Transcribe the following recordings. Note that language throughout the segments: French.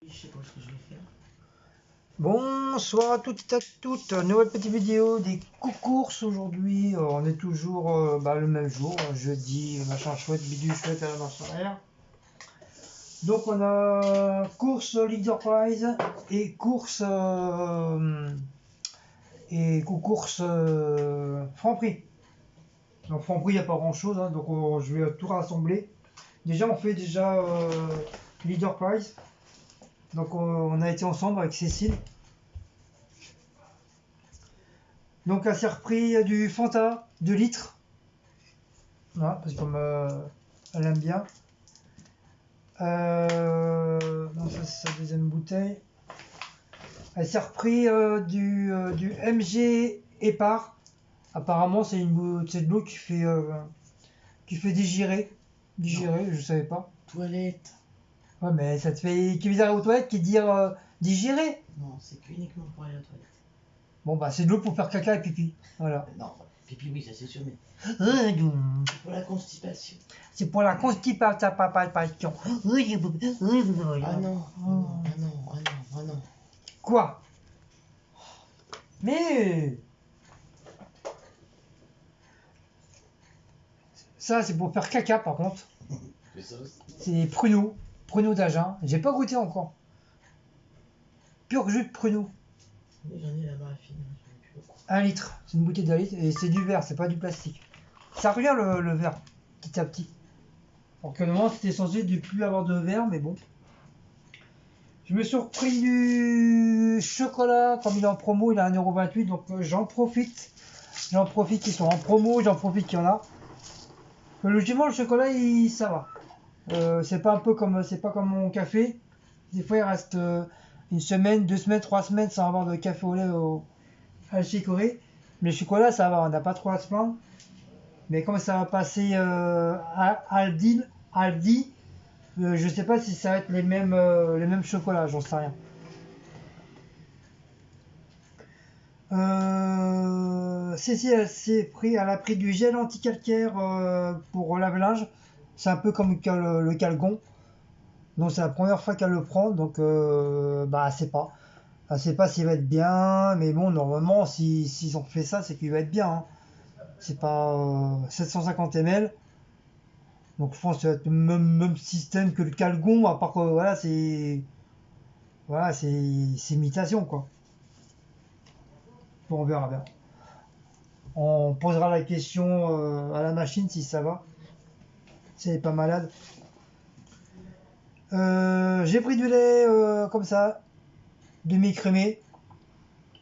Je sais pas ce que je vais faire. Bonsoir à toutes et à toutes, nouvelle petite vidéo des courses aujourd'hui. On est toujours le même jour, jeudi, machin chouette, bidule chouette à la marche arrière. Donc on a course Leader Prize et course course Franprix. Donc Franprix il n'y a pas grand chose, hein, donc je vais tout rassembler. Déjà on fait Leader Prize. Donc on a été ensemble avec Cécile. Donc elle s'est repris du Fanta 2 litres. Voilà, parce que comme elle aime bien. Donc ça c'est sa deuxième bouteille. Elle s'est repris du MG Épar. Apparemment c'est de l'eau qui fait digérer. Digérer, je savais pas. Toilette. Ouais mais ça te fait qui bizarre aux toilettes qui dire digérer. Non, c'est uniquement pour aller aux toilettes. Bon bah c'est de l'eau pour faire caca et pipi. Voilà. Non, pipi oui, ça c'est sûr, mais C'est pour la constipation. C'est pour la constipation. Ah non, ah non, ah non, ah non. Quoi? Mais ça c'est pour faire caca par contre. C'est ça aussi. C'est pruneaux d'Agen. J'ai pas goûté encore. Pur jus de pruneaux. Oui, j'en ai là-bas à finir. 1 litre. C'est une bouteille d'1 litre et c'est du verre, c'est pas du plastique. Ça revient le verre petit à petit. Donc normalement c'était censé ne plus avoir de verre, mais bon. Je me suis repris du chocolat, comme il est en promo, il est à 1,28 €, donc j'en profite. J'en profite qu'ils sont en promo, j'en profite qu'il y en a. Logiquement le chocolat ça va. C'est pas comme mon café. Des fois il reste une semaine, 2 semaines, 3 semaines sans avoir de café au lait à chicorée. Mais le chocolat ça va, on n'a pas trop à se plaindre. Mais comme ça va passer à Aldi, je sais pas si ça va être les mêmes chocolats, j'en sais rien. Cécile, elle a pris du gel anti-calcaire pour lave-linge. C'est un peu comme le Calgon. Donc c'est la première fois qu'elle le prend, donc elle sait pas. Elle sait pas s'il va être bien, mais bon, normalement, s'ils ont fait ça, c'est qu'il va être bien, hein. C'est pas 750 ml. Donc je pense que ça va être le même système que le Calgon, à part que c'est imitation quoi. Bon, on verra bien. On posera la question à la machine si ça va. Si elle est pas malade. J'ai pris du lait comme ça, demi-crémé,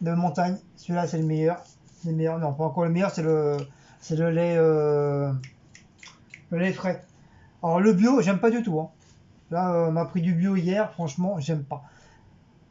de montagne. Celui-là c'est le meilleur. Le meilleur, non pas encore le meilleur, c'est le lait frais. Alors le bio, j'aime pas du tout, hein. Là, on m'a pris du bio hier, franchement, j'aime pas.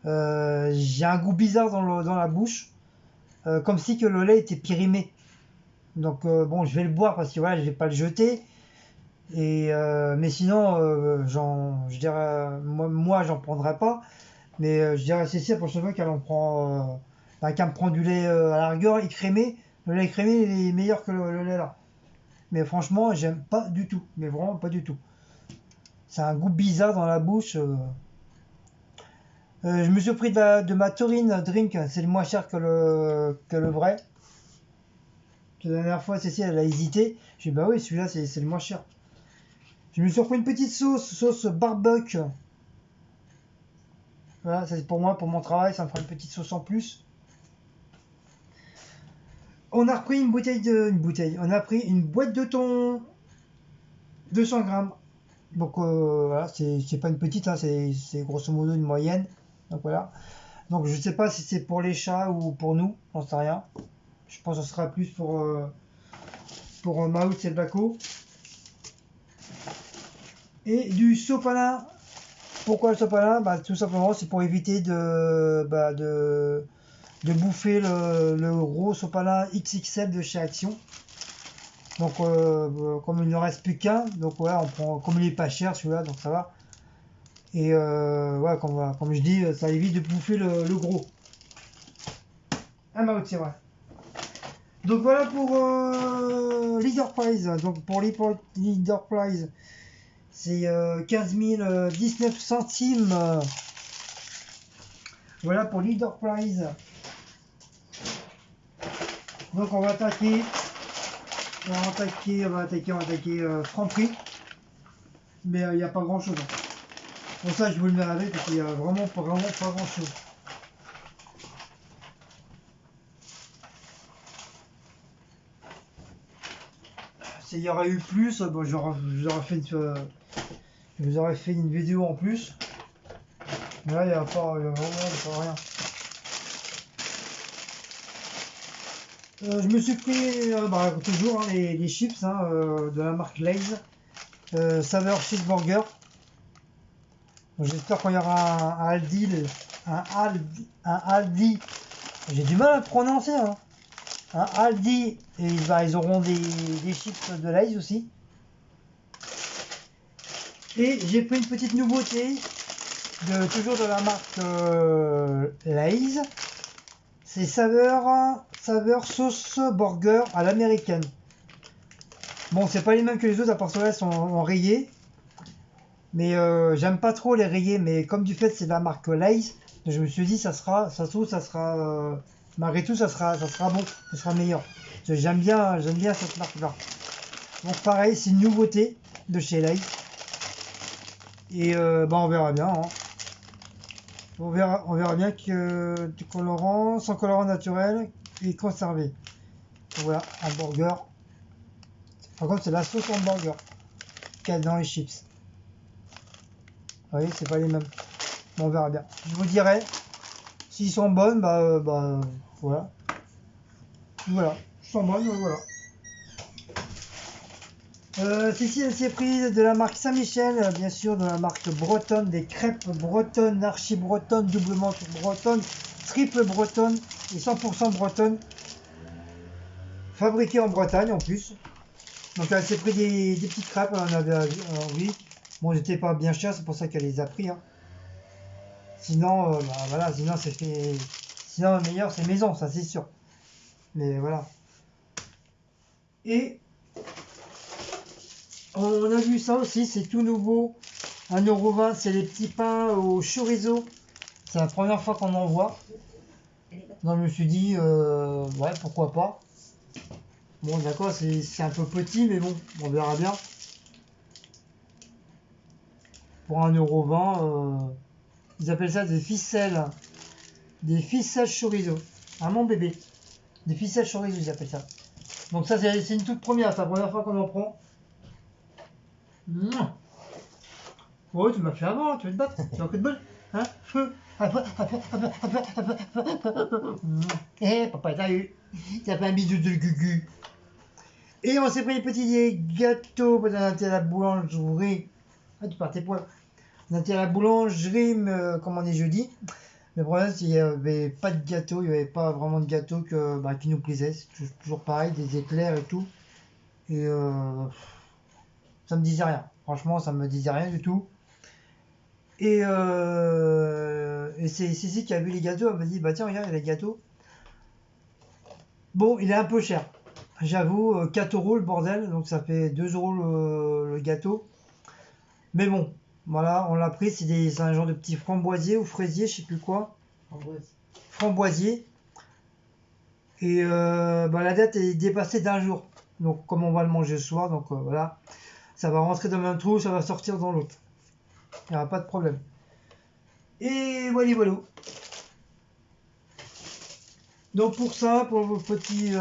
J'ai un goût bizarre dans la bouche, comme si que le lait était périmé. Donc bon, je vais le boire parce que voilà, je vais pas le jeter. Mais sinon, je dirais, moi j'en prendrais pas. Mais je dirais à Cécile la prochaine fois qu'elle qu'elle me prend du lait à la rigueur écrémé. Le lait écrémé il est meilleur que le lait là. Mais franchement, j'aime pas du tout. Mais vraiment pas du tout. C'est un goût bizarre dans la bouche. Je me suis pris de ma Taurine Drink. C'est le moins cher que le vrai. La dernière fois, Cécile, elle a hésité. J'ai dit, bah oui, celui-là, c'est le moins cher. Je me suis repris une petite sauce barbecue. Voilà, ça c'est pour moi, pour mon travail, ça me fera une petite sauce en plus. On a repris on a pris une boîte de thon, 200 grammes. Donc voilà, c'est pas une petite, hein, c'est grosso modo une moyenne. Donc voilà. Donc je sais pas si c'est pour les chats ou pour nous, j'en sais rien. Je pense que ce sera plus pour Maout et le Baco. Et du sopalin. Pourquoi le sopalin? Tout simplement c'est pour éviter de bouffer le gros sopalin XXL de chez Action. Donc comme il ne reste plus qu'un, donc voilà, on prend, comme il est pas cher celui-là, donc ça va. Et voilà, comme je dis, ça évite de bouffer le gros. Ah bah c'est vrai. Donc voilà pour Leader Prize. Donc pour Leader Prize, c'est 15 019 centimes Voilà pour Leader Prize. Donc on va attaquer Franprix. Mais il n'y a pas grand chose. Pour ça je vous le mets avec parce qu'il n'y a vraiment pas grand chose. S'il y aurait eu plus, bon, je vous aurais fait une vidéo en plus. Mais là il n'y a vraiment pas rien. Je me suis pris toujours hein, les chips hein, de la marque Lay's, saveur cheeseburger. J'espère qu'il y aura un Aldi. J'ai du mal à le prononcer. Hein. Un Aldi et ils auront des chips de Lay's aussi. Et j'ai pris une petite nouveauté toujours de la marque Lay's. C'est saveur sauce burger à l'américaine. Bon, c'est pas les mêmes que les autres, à part ceux-là sont rayés. Mais j'aime pas trop les rayés, mais comme du fait c'est de la marque Lay's, je me suis dit malgré tout ça sera bon, ça sera meilleur. J'aime bien cette marque-là. Donc pareil, c'est une nouveauté de chez Lay's. Et on verra bien. Hein. On verra bien que du colorant, sans colorant naturel et conservé. Donc voilà, un burger. Par contre, c'est la sauce hamburger qu'il y a dans les chips. Vous voyez, c'est pas les mêmes. Bon, on verra bien. Je vous dirai s'ils sont bonnes, voilà. Voilà, ils sont bonnes, voilà. Ceci c'est pris de la marque Saint-Michel, bien sûr, de la marque bretonne, des crêpes bretonnes, archi bretonnes, doublement bretonnes, triple bretonne et 100% bretonne, fabriquées en Bretagne en plus. Donc elle s'est pris des petites crêpes, on en avait envie. Bon, j'étais pas bien cher, c'est pour ça qu'elle les a pris. Hein. Sinon, voilà, sinon c'est fait. Sinon, le meilleur c'est maison, ça c'est sûr. Mais voilà. Et on a vu ça aussi, c'est tout nouveau. 1,20 €, c'est les petits pains au chorizo. C'est la première fois qu'on en voit. Donc je me suis dit, ouais, pourquoi pas. Bon, d'accord, c'est un peu petit, mais bon, on verra bien. Pour 1,20 €, ils appellent ça des ficelles. Des ficelles chorizo. Ah, mon bébé. Des ficelles chorizo, ils appellent ça. Donc ça, c'est une toute première, c'est la première fois qu'on en prend. Oh, tu m'as fait avant, tu veux te battre? Tu as un coup de bol? Hein? Feu! Eh, papa, t'as eu! T'as fait un bisou de gugu! Et on s'est pris les petits gâteaux, on a été à la boulangerie. Ah, tu partais poil. On a été à la boulangerie, comme on est jeudi. Le problème, c'est qu'il n'y avait pas de gâteau, il n'y avait pas vraiment de gâteau qui nous plaisait. C'est toujours pareil, des éclairs et tout. Et ça me disait rien. Franchement, ça me disait rien du tout. Et c'est Cici qui a vu les gâteaux, elle m'a dit, bah tiens, regarde, il y a les gâteaux. Bon, il est un peu cher. J'avoue, 4 € le bordel, donc ça fait 2 € le gâteau. Mais bon, voilà, on l'a pris, c'est un genre de petit framboisier ou fraisier, je sais plus quoi. Framboisier. Et la date est dépassée d'1 jour. Donc comme on va le manger ce soir, donc voilà. Ça va rentrer dans un trou, ça va sortir dans l'autre. Il n'y aura pas de problème. Et voilà. Donc pour ça, pour vos petits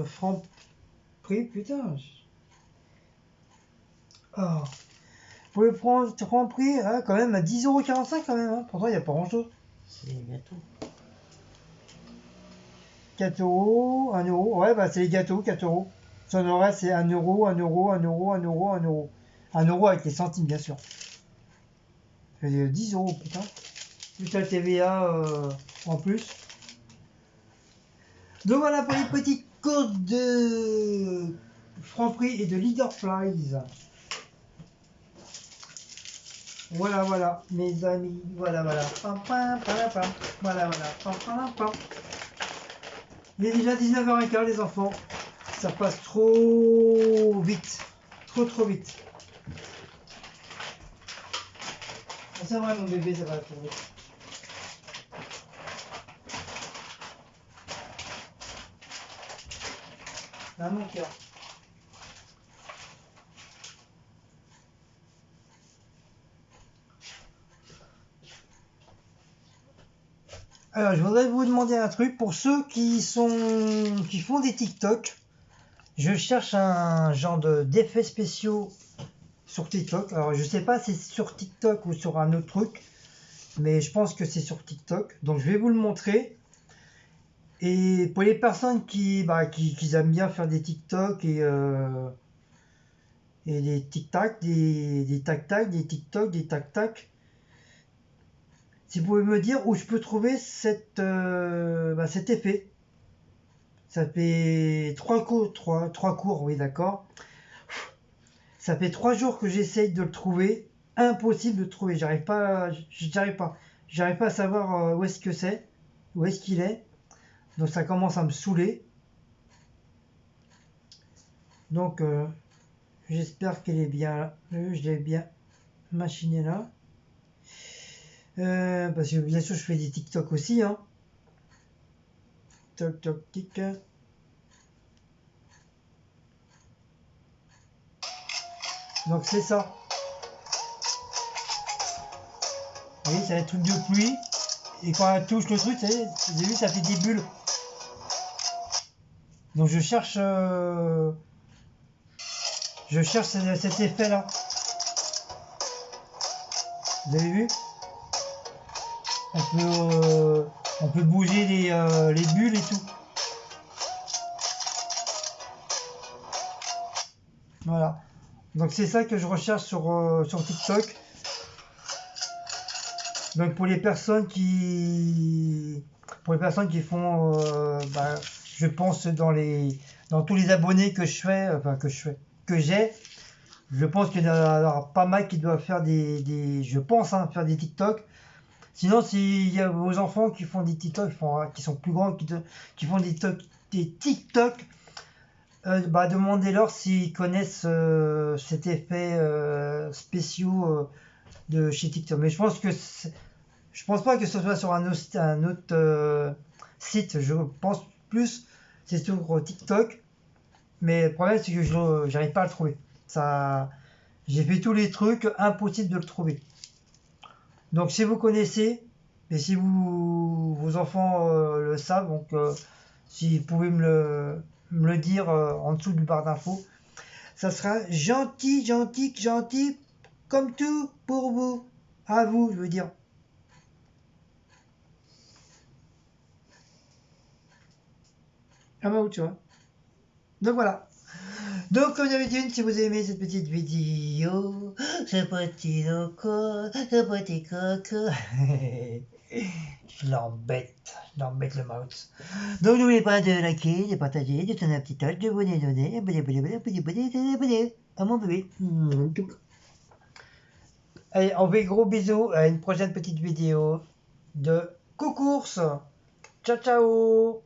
francs prix, putain. Oh. Pour le franc prix, hein, quand même à 10,45 € quand même. Hein. Pourtant, il n'y a pas grand chose. C'est les gâteaux. 4 €, 1 €. Ouais, bah c'est les gâteaux, 4 €. Son horaire, c'est 1 €, 1 €, 1 €, 1 €, 1 €. 1 € avec les centimes, bien sûr. Ça fait 10 €, putain. Plus la TVA en plus. Donc voilà pour les petits codes de Franprix et de Leader Prize. Voilà, mes amis. Voilà. Pam, pam, pam, pam. Voilà. Pam, pam, pam. Il est déjà 19h15, les enfants. Ça passe trop vite. Trop vite. C'est vrai, mon bébé, ça va trop vite. À mon cœur. Alors, je voudrais vous demander un truc pour ceux qui font des TikTok. Je cherche un genre d'effets spéciaux sur TikTok. Alors, je sais pas si c'est sur TikTok ou sur un autre truc, mais je pense que c'est sur TikTok. Donc, je vais vous le montrer. Et pour les personnes qui aiment bien faire des TikTok et des tic-tac, des tac-tac, des TikTok, des tac-tac, si vous pouvez me dire où je peux trouver cet effet. Ça fait trois cours, oui, d'accord. Ça fait 3 jours que j'essaye de le trouver. Impossible de le trouver. J'arrive pas à savoir où est-ce que c'est, où est-ce qu'il est. Donc ça commence à me saouler. Donc j'espère qu'elle est bien là. Je l'ai bien machiné là. Parce que bien sûr je fais des TikTok aussi, hein. Toc toc tic. Donc c'est ça. Vous voyez, c'est un truc de pluie. Et quand elle touche le truc, vous avez vu, ça fait des bulles. Donc je cherche cet effet là. Vous avez vu? On peut bouger les bulles et tout. Voilà. Donc c'est ça que je recherche sur TikTok. Donc pour les personnes qui font, je pense dans tous les abonnés que je fais, que j'ai, je pense qu'il y en a pas mal qui doivent faire je pense, hein, faire des TikTok. Sinon, s'il y a vos enfants qui font des TikTok, qui sont plus grands, qui font des TikTok, demandez-leur s'ils connaissent cet effet spéciaux de chez TikTok. Mais je pense pas que ce soit sur un autre site. Je pense plus c'est sur TikTok. Mais le problème c'est que je j'arrive pas à le trouver. J'ai fait tous les trucs, impossible de le trouver. Donc si vous connaissez, et si vos enfants le savent, donc si vous pouvez me le dire en dessous du barre d'infos, ça sera gentil, comme tout pour vous. À vous, je veux dire. Ah bah tu vois. Donc voilà. Donc comme d'habitude, si vous aimez cette petite vidéo, ce petit loco, ce petit coco, je l'embête le mouse. Donc n'oubliez pas de liker, de partager, de tourner un petit touch, de vous donner, abonnez à mon bébé. Allez, on fait gros bisous, à une prochaine petite vidéo de Coucours. Ciao ciao.